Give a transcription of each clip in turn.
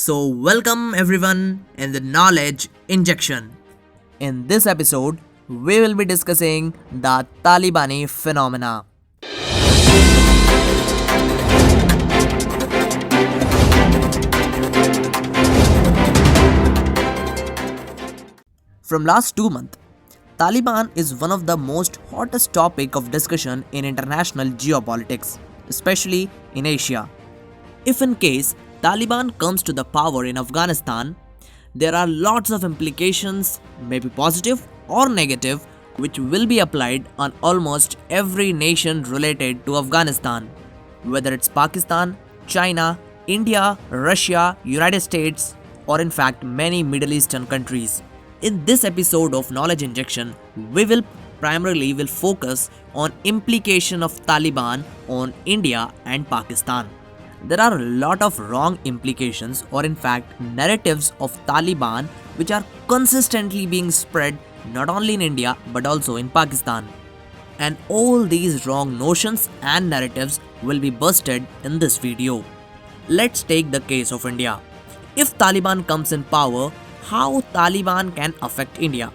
So, welcome everyone in the Knowledge Injection. In this episode, we will be discussing the Talibani phenomena. From last 2 months, Taliban is one of the most hottest topic of discussion in international geopolitics, especially in Asia. If in case Taliban comes to the power in Afghanistan, there are lots of implications, maybe positive or negative, which will be applied on almost every nation related to Afghanistan, whether it's Pakistan, China, India, Russia, United States, or in fact many Middle Eastern countries. In this episode of Knowledge Injection, we will primarily focus on implication of Taliban on India and Pakistan. There are a lot of wrong implications or in fact narratives of Taliban which are consistently being spread not only in India but also in Pakistan. And all these wrong notions and narratives will be busted in this video. Let's take the case of India. If Taliban comes in power, how Taliban can affect India?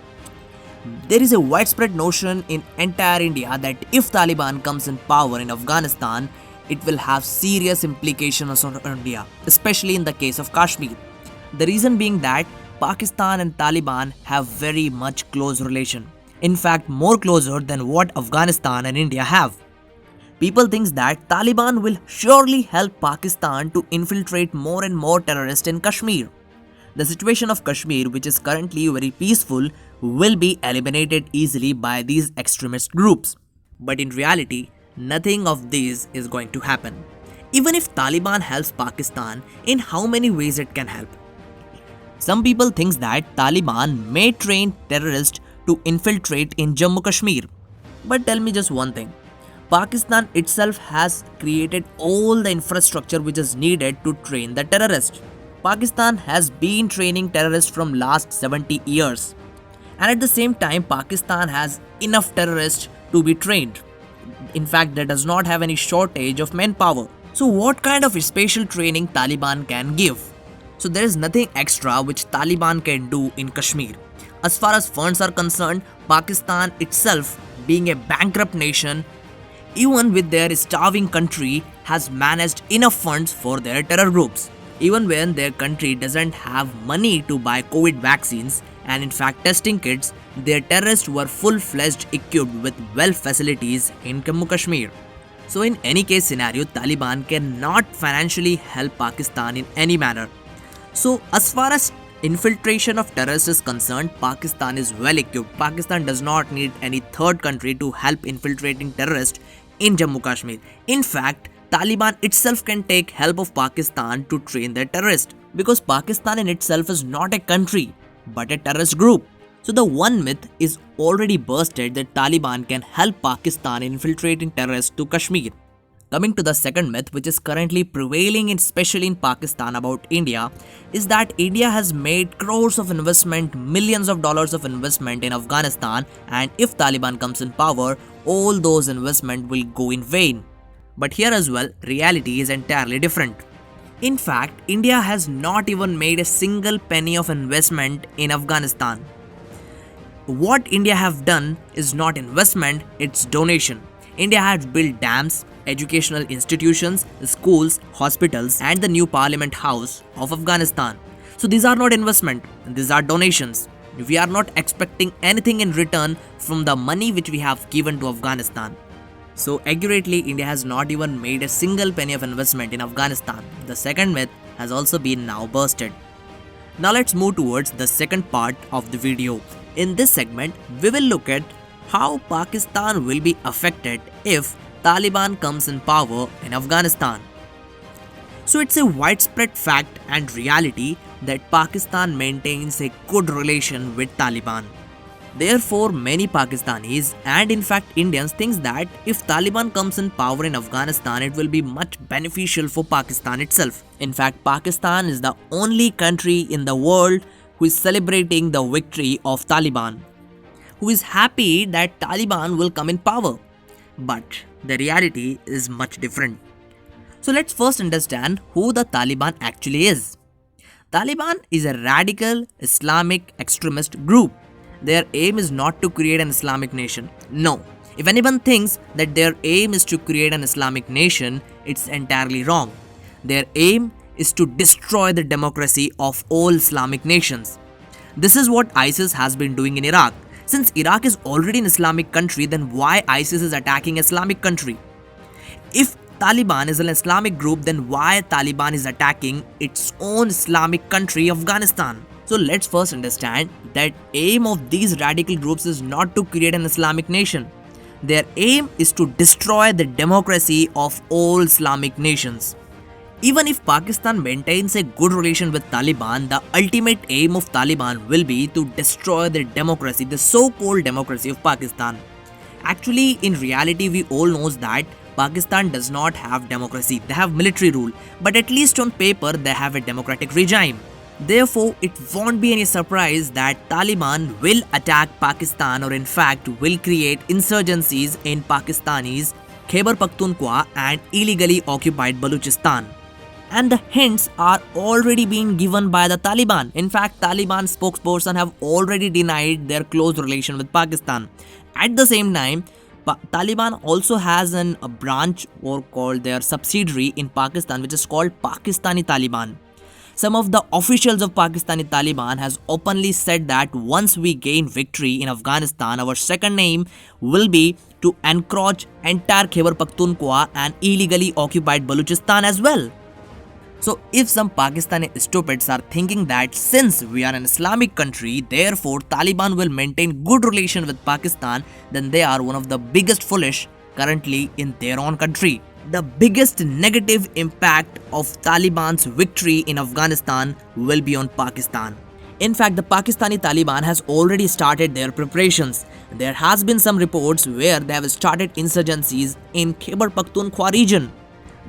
There is a widespread notion in entire India that if Taliban comes in power in Afghanistan, it will have serious implications on India, especially in the case of Kashmir. The reason being that Pakistan and Taliban have very much close relation. In fact, more closer than what Afghanistan and India have. People think that Taliban will surely help Pakistan to infiltrate more and more terrorists in Kashmir. The situation of Kashmir, which is currently very peaceful, will be eliminated easily by these extremist groups. But in reality, nothing of this is going to happen. Even if Taliban helps Pakistan, in how many ways it can help? Some people think that Taliban may train terrorists to infiltrate in Jammu Kashmir. But tell me just one thing. Pakistan itself has created all the infrastructure which is needed to train the terrorists. Pakistan has been training terrorists from last 70 years. And at the same time, Pakistan has enough terrorists to be trained. In fact, there does not have any shortage of manpower. So what kind of special training Taliban can give? So there is nothing extra which Taliban can do in Kashmir. As far as funds are concerned, Pakistan itself, being a bankrupt nation, even with their starving country, has managed enough funds for their terror groups. Even when their country doesn't have money to buy COVID vaccines and in fact testing kits, their terrorists were full-fledged equipped with well facilities in Jammu Kashmir. So in any case scenario, Taliban cannot financially help Pakistan in any manner. So as far as infiltration of terrorists is concerned, Pakistan is well equipped. Pakistan does not need any third country to help infiltrating terrorists in Jammu Kashmir. In fact, Taliban itself can take help of Pakistan to train their terrorists because Pakistan in itself is not a country but a terrorist group. So the one myth is already busted that Taliban can help Pakistan in infiltrating terrorists to Kashmir. Coming to the second myth, which is currently prevailing especially in Pakistan about India, is that India has made crores of investment, millions of dollars of investment in Afghanistan, and if Taliban comes in power, all those investment will go in vain. But here as well, reality is entirely different. In fact, India has not even made a single penny of investment in Afghanistan. What India have done is not investment, it's donation. India has built dams, educational institutions, schools, hospitals, and the new parliament house of Afghanistan. So these are not investment, these are donations. We are not expecting anything in return from the money which we have given to Afghanistan. So accurately, India has not even made a single penny of investment in Afghanistan. The second myth has also been now busted. Now let's move towards the second part of the video. In this segment, we will look at how Pakistan will be affected if Taliban comes in power in Afghanistan. So it's a widespread fact and reality that Pakistan maintains a good relation with Taliban. Therefore, many Pakistanis and in fact Indians think that if Taliban comes in power in Afghanistan, it will be much beneficial for Pakistan itself. In fact, Pakistan is the only country in the world who is celebrating the victory of Taliban, who is happy that Taliban will come in power. But the reality is much different. So let's first understand who the Taliban actually is. Taliban is a radical Islamic extremist group. Their aim is not to create an Islamic nation. No. If anyone thinks that their aim is to create an Islamic nation, it's entirely wrong. Their aim is to destroy the democracy of all Islamic nations. This is what ISIS has been doing in Iraq. Since Iraq is already an Islamic country, then why ISIS is attacking an Islamic country? If Taliban is an Islamic group, then why Taliban is attacking its own Islamic country, Afghanistan? So let's first understand that aim of these radical groups is not to create an Islamic nation. Their aim is to destroy the democracy of all Islamic nations. Even if Pakistan maintains a good relation with Taliban, the ultimate aim of Taliban will be to destroy the democracy, the so-called democracy of Pakistan. Actually, in reality, we all know that Pakistan does not have democracy. They have military rule, but at least on paper, they have a democratic regime. Therefore, it won't be any surprise that Taliban will attack Pakistan, or in fact will create insurgencies in Pakistani's Khyber Pakhtunkhwa and illegally occupied Balochistan. And the hints are already being given by the Taliban. In fact, Taliban spokesperson have already denied their close relation with Pakistan. At the same time, Taliban also has a branch or called their subsidiary in Pakistan, which is called Pakistani Taliban. Some of the officials of Pakistani Taliban has openly said that once we gain victory in Afghanistan, our second aim will be to encroach entire Khyber Pakhtunkhwa and illegally occupied Balochistan as well. So if some Pakistani stupids are thinking that since we are an Islamic country, therefore Taliban will maintain good relation with Pakistan, then they are one of the biggest foolish currently in their own country. The biggest negative impact of Taliban's victory in Afghanistan will be on Pakistan. In fact, the Pakistani Taliban has already started their preparations. There has been some reports where they have started insurgencies in Khyber Pakhtunkhwa region.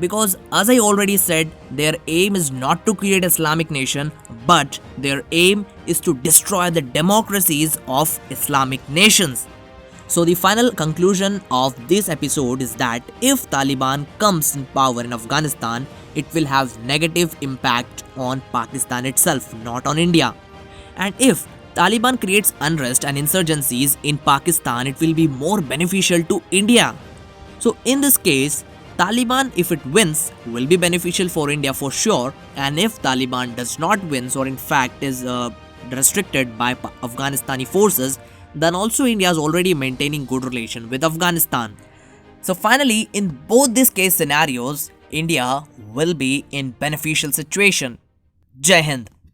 Because as I already said, their aim is not to create Islamic nation, but their aim is to destroy the democracies of Islamic nations. So the final conclusion of this episode is that if Taliban comes in power in Afghanistan, it will have negative impact on Pakistan itself, not on India. And if Taliban creates unrest and insurgencies in Pakistan, it will be more beneficial to India. So in this case, Taliban, if it wins, will be beneficial for India for sure, and if Taliban does not win or in fact is restricted by Afghanistani forces, then also India is already maintaining good relation with Afghanistan. So finally, in both these case scenarios, India will be in beneficial situation. Jai Hind.